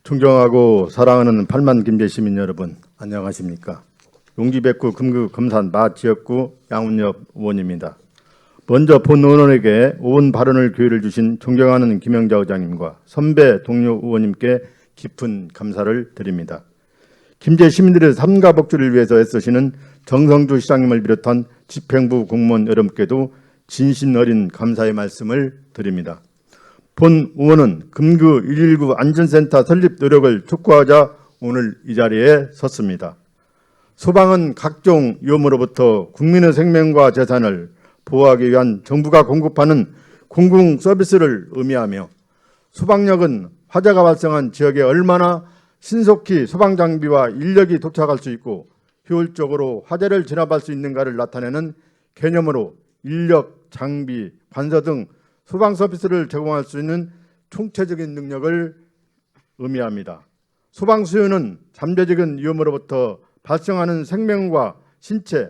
존경하고 사랑하는 8만 김제 시민 여러분, 안녕하십니까? 용지백구 금구 금산 마 지역구 양운엽 의원입니다. 먼저 본 의원에게 온 발언을 기회를 주신 존경하는 김영자 의장님과 선배 동료 의원님께 깊은 감사를 드립니다. 김제 시민들의 삶과 복지를 위해서 애쓰시는 정성주 시장님을 비롯한 집행부 공무원 여러분께도 진심 어린 감사의 말씀을 드립니다. 본 의원은 금구 119 안전센터 설립 노력을 촉구하자 오늘 이 자리에 섰습니다. 소방은 각종 위험으로부터 국민의 생명과 재산을 보호하기 위한 정부가 공급하는 공공 서비스를 의미하며, 소방력은 화재가 발생한 지역에 얼마나 신속히 소방 장비와 인력이 도착할 수 있고 효율적으로 화재를 진압할 수 있는가를 나타내는 개념으로 인력, 장비, 관서 등 소방 서비스를 제공할 수 있는 총체적인 능력을 의미합니다. 소방 수요는 잠재적인 위험으로부터 발생하는 생명과 신체,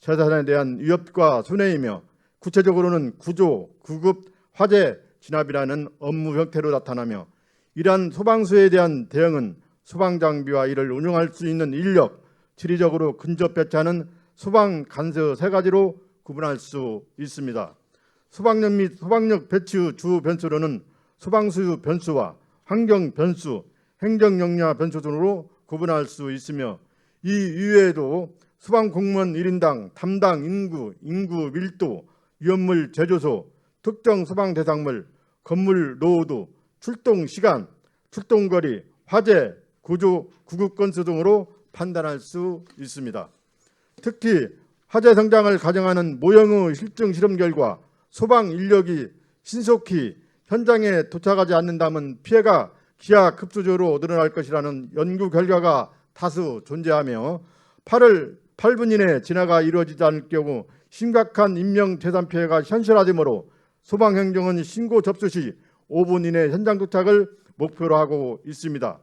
재산에 대한 위협과 손해이며, 구체적으로는 구조, 구급, 화재, 진압이라는 업무 형태로 나타나며, 이러한 소방 수요에 대한 대응은 소방 장비와 이를 운용할 수 있는 인력, 지리적으로 근접 배치하는 소방 간서 세 가지로 구분할 수 있습니다. 소방력 및 소방력 배치 주 변수로는 소방수요 변수와 환경 변수, 행정 역량 변수 등으로 구분할 수 있으며, 이 이외에도 소방 공무원 1인당 담당 인구, 인구 밀도, 위험물 제조소, 특정 소방 대상물, 건물 노후도, 출동 시간, 출동 거리, 화재, 구조, 구급 건수 등으로 판단할 수 있습니다. 특히 화재 성장을 가정하는 모형의 실증 실험 결과 소방 인력이 신속히 현장에 도착하지 않는다면 피해가 기하급수적으로 늘어날 것이라는 연구 결과가 다수 존재하며, 8분 이내 진화가 이루어지지 않을 경우 심각한 인명 재산 피해가 현실화되므로 소방행정은 신고 접수 시 5분 이내 현장 도착을 목표로 하고 있습니다.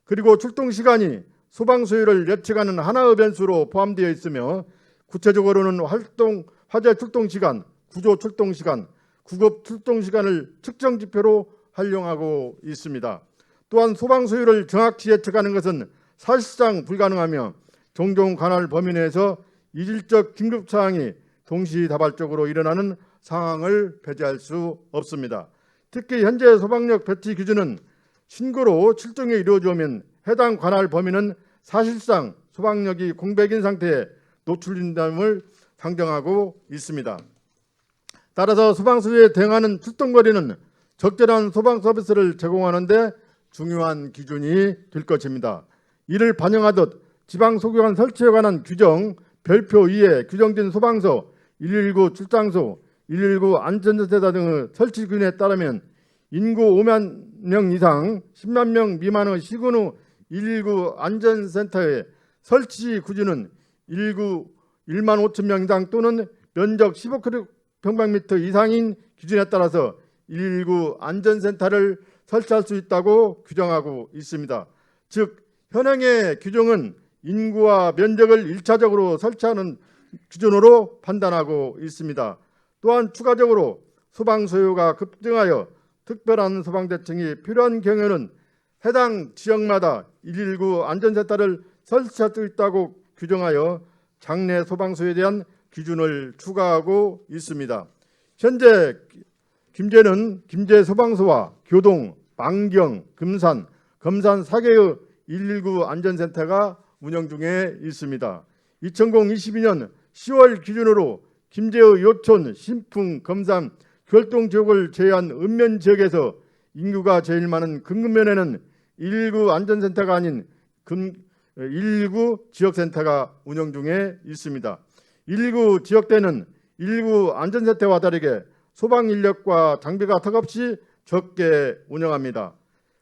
그리고 출동 시간이 소방 수요를 예측하는 하나의 변수로 포함되어 있으며, 구체적으로는 화재 출동 시간, 구조 출동 시간, 구급 출동 시간을 측정 지표로 활용하고 있습니다. 또한 소방 수요를 정확히 예측하는 것은 사실상 불가능하며, 종종 관할 범위 내에서 이질적 긴급 사항이 동시다발적으로 일어나는 상황을 배제할 수 없습니다. 특히 현재 소방력 배치 기준은 신고로 출동이 이루어지면 해당 관할 범위는 사실상 소방력이 공백인 상태에 노출된다음을 상정하고 있습니다. 따라서 소방 수요에 대응하는 출동거리는 적절한 소방 서비스를 제공하는 데 중요한 기준이 될 것입니다. 이를 반영하듯 지방소방관 설치에 관한 규정 별표 2에 규정된 소방서, 119 출장소, 119 안전센터 등의 설치 기준에 따르면 인구 5만 명 이상 10만 명 미만의 시군 후 119 안전센터의 설치 기준은 1만 5천 명 이상 또는 면적 15km 이상인 기준에 따라서 119 안전센터를 설치할 수 있다고 규정하고 있습니다. 즉 현행의 규정은 인구와 면적을 1차적으로 설치하는 기준으로 판단하고 있습니다. 또한 추가적으로 소방 수요가 급증하여 특별한 소방 대책이 필요한 경우에는 해당 지역마다 119 안전센터를 설치할 수 있다고 규정하여 장래 소방 수요에 대한 기준을 추가하고 있습니다. 현재 김제는 김제 소방서와 교동, 망경, 금산, 검산 4개의 119 안전센터가 운영 중에 있습니다. 2022년 10월 기준으로 김제의 요촌, 신풍, 검산, 결동 지역을 제외한 읍면 지역에서 인구가 제일 많은 금급면에는 119 안전센터가 아닌 119 지역센터가 운영 중에 있습니다. 119 지역대는 119 안전센터와 다르게 소방 인력과 장비가 턱없이 적게 운영합니다.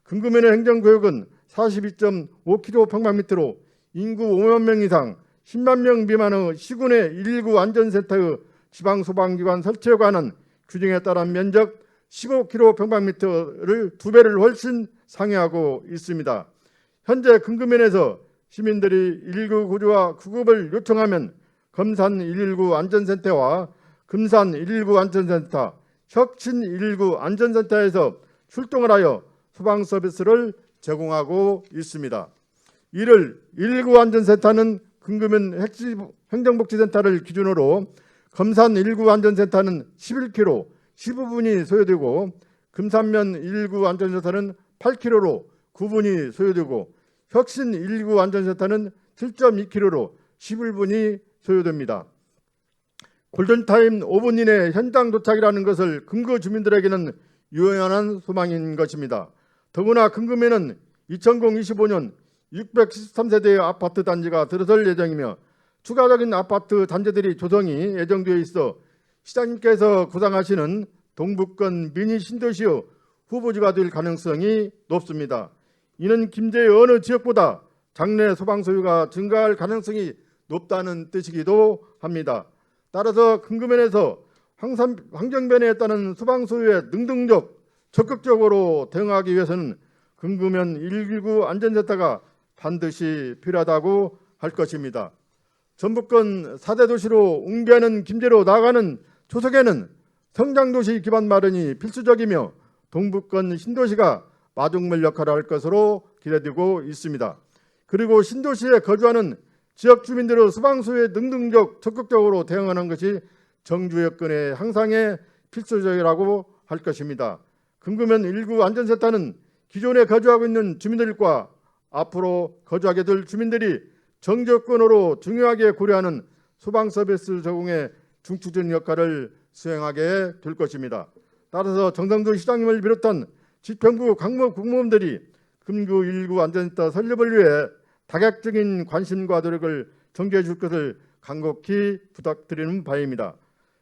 금급면의 행정구역은 42.5km²로 인구 5만 명 이상 10만 명 미만의 시군의 119 안전센터의 지방소방기관 설치에 관한 규정에 따른 면적 15km²를 2배를 훨씬 상회하고 있습니다. 현재 금급면에서 시민들이 119 구조와 구급을 요청하면 검산 119 안전센터와 금산 119 안전센터, 혁신 119 안전센터에서 출동을 하여 소방 서비스를 제공하고 있습니다. 이를 119 안전센터는 금금면 행정복지센터를 기준으로 금산 119 안전센터는 11km 15분이 소요되고 금산면 119 안전센터는 8km로 9분이 소요되고 혁신 119 안전센터는 7.2km로 11분이 소요됩니다. 골든타임 5분 이내 현장 도착이라는 것을 금구 주민들에게는 유연한 소망인 것입니다. 더구나 금금에는 2025년 613세대의 아파트 단지가 들어설 예정이며 추가적인 아파트 단지들이 조성이 예정되어 있어 시장님께서 구상하시는 동북권 미니 신도시의 후보지가 될 가능성이 높습니다. 이는 김제의 어느 지역보다 장래 소방 소유가 증가할 가능성이 높다는 뜻이기도 합니다. 따라서 금금면에서 환경변화에 따른 소방 소유에 능동적 적극적으로 대응하기 위해서는 금금면 119 안전센터가 반드시 필요하다고 할 것입니다. 전북권 4대 도시로 웅변하는 김제로 나아가는 초석에는 성장도시 기반 마련이 필수적이며 동북권 신도시가 마중물 역할을 할 것으로 기대되고 있습니다. 그리고 신도시에 거주하는 지역 주민들의 소방 소유에 능동적 적극적으로 대응하는 것이 정주 여건의 향상에 필수적이라고 할 것입니다. 금금면 119 안전센터는 기존에 거주하고 있는 주민들과 앞으로 거주하게 될 주민들이 정주 여건으로 중요하게 고려하는 소방 서비스 제공의 중추적인 역할을 수행하게 될 것입니다. 따라서 정성도 시장님을 비롯한 지평구 강무 공무원들이 금구 119 안전센터 설립을 위해 다각적인 관심과 노력을 전개해 줄 것을 간곡히 부탁드리는 바입니다.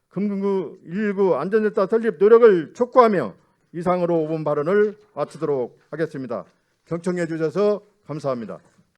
금구 119 안전센터 설립 노력을 촉구하며 이상으로 5분 발언을 마치도록 하겠습니다. 경청해 주셔서 감사합니다.